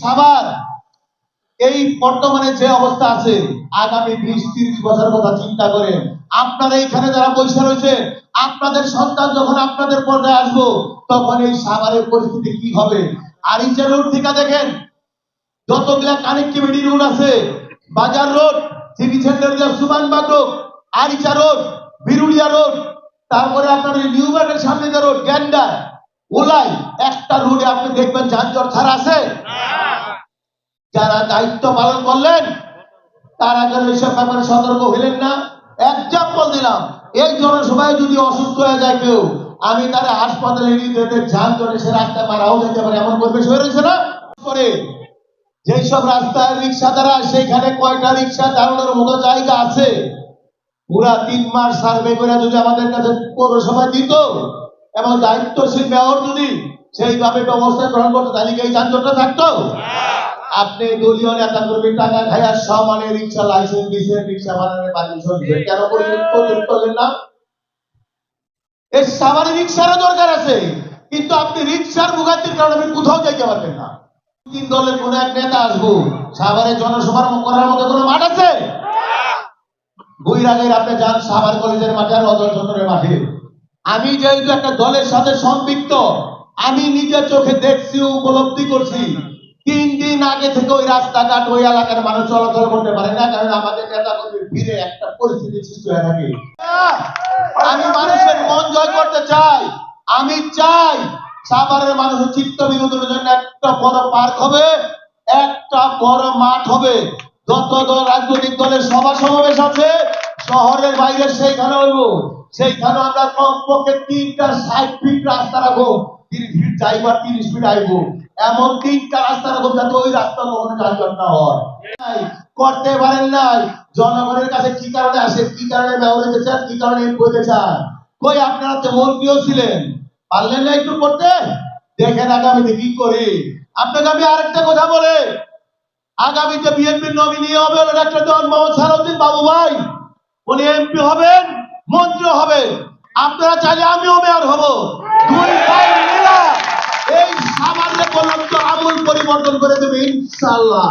সাভার এই বর্তমানে যে অবস্থা আছে, আগামী 20-30 বছর কথা চিন্তা করেন। আপনারা এইখানে যারা বসে রয়েছে, আপনাদের সন্তান যখন আপনাদের পর্যায়ে আসবো, তখন এই সাভারের পরিস্থিতি কি হবে? আরিচা রোড থেকে দেখেন, যতগুলা কানেক্টিভিটি রোড আছে, বাজার রোড, সিটি সেন্টার দিয়ে Subanbagh road, Aricha road, Birulia road, তারপরে আপনার নিউ মার্কেটের সামনে যে রোড, গ্যান্ডার, ওলাই, একটা রোডে আপনি দেখবেন যানজট ছাড়া আছে? যারা দায়িত্ব পালন করলেন তারা কেন এইসব ব্যাপারে সতর্ক হইলেন না? এক্সাম্পল দিলাম, এই জনসভায় যদি অসুস্থ হয়ে যায় কেউ, আমি তারা হাসপাতালে নিয়ে যেতে যানজটে সে রাস্তায় মারাও যেতে পারে, এমন পরিবেশ হয়ে রয়েছে না? করে যেসব রাস্তায় রিক্সা দ্বারা সেইখানে কয়টা রিক্সা দাঁড়ানোর মতো জায়গা আছে, পুরা 3 মাস সার্ভে করে যদি আমাদের কাছে পৌরসভা দিত এবং দায়িত্বশীল মেয়র যদি সেইভাবে ব্যবস্থা গ্রহণ করতো, তাহলে কি এই যানজটটা থাকতো? আপনি দলীয় নেতা কর্মী টাকা খাইয়া সমানে রিক্সা লাইসেন্স দিচ্ছেন, রিক্সা বানানোর পারমিশন দিচ্ছেন, কেন করলেন না? এই সাভারে রিক্সারও দরকার আছে, কিন্তু আপনি রিক্সার ভোগান্তির কারণে আপনি কোথাও যাইতে পারবেন না। 3 দলের কোন এক নেতা আসবো, সাভারে জনসভার করার মতো কোনো মাঠ আছে? বৈরাগের আপনি যান সাভার কলেজের মাঠে আর অজয় চন্দ্রের মাঠে। আমি যেহেতু একটা দলের সাথে সম্পৃক্ত, আমি নিজের চোখে দেখছি, উপলব্ধি করছি। 3 দিন আগে থেকে ওই রাস্তাঘাট, ওই এলাকার মানুষ চলাচল করতে পারে না, কারণ আমাদের নেতা কর্মীর ভিড়ে একটা পরিস্থিতি সৃষ্টি হয়ে থাকে। আমি মানুষের মন জয় করতে চাই। আমি চাই সাভারের মানুষের চিত্ত বিনোদনের জন্য একটা বড় পার্ক হবে, একটা বড় মাঠ হবে। যত রাজনৈতিক দলের সভা সমাবেশ আছে শহরের বাইরে, সেইখানে হইব। সেইখানে আমরা কমপক্ষে 3টা 60 ফিট রাস্তা রাখবো, 30 ফিট যাইবা, 30 ফিট আইবো, এমন 3টা রাস্তা রাখবো যাতে ওই রাস্তা কখনো যানজট না হয়। করতে পারেন নাই, জনগণের কাছে কি কারণে আসে, কি কারণে মেয়র হতে চান, কি কারণে এমপি হতে চান? কই আপনারা তো মন্ত্রীও ছিলেন, পারলেন না একটু করতে? দেখেন আগামীতে কি করি। আপনাকে আমি আরেকটা কথা বলে, আগামীতে বিএনপির নমিনি হবে ডক্টর মোহাম্মদ সালাউদ্দিন বাবু ভাই, উনি এমপি হবেন, মন্ত্রী হবেন। আপনারা চাইলে আমিও মেয়র হব। 2 ভাই মিলা এই সামান্য আমূল পরিবর্তন করে দেবে ইনশাআল্লাহ।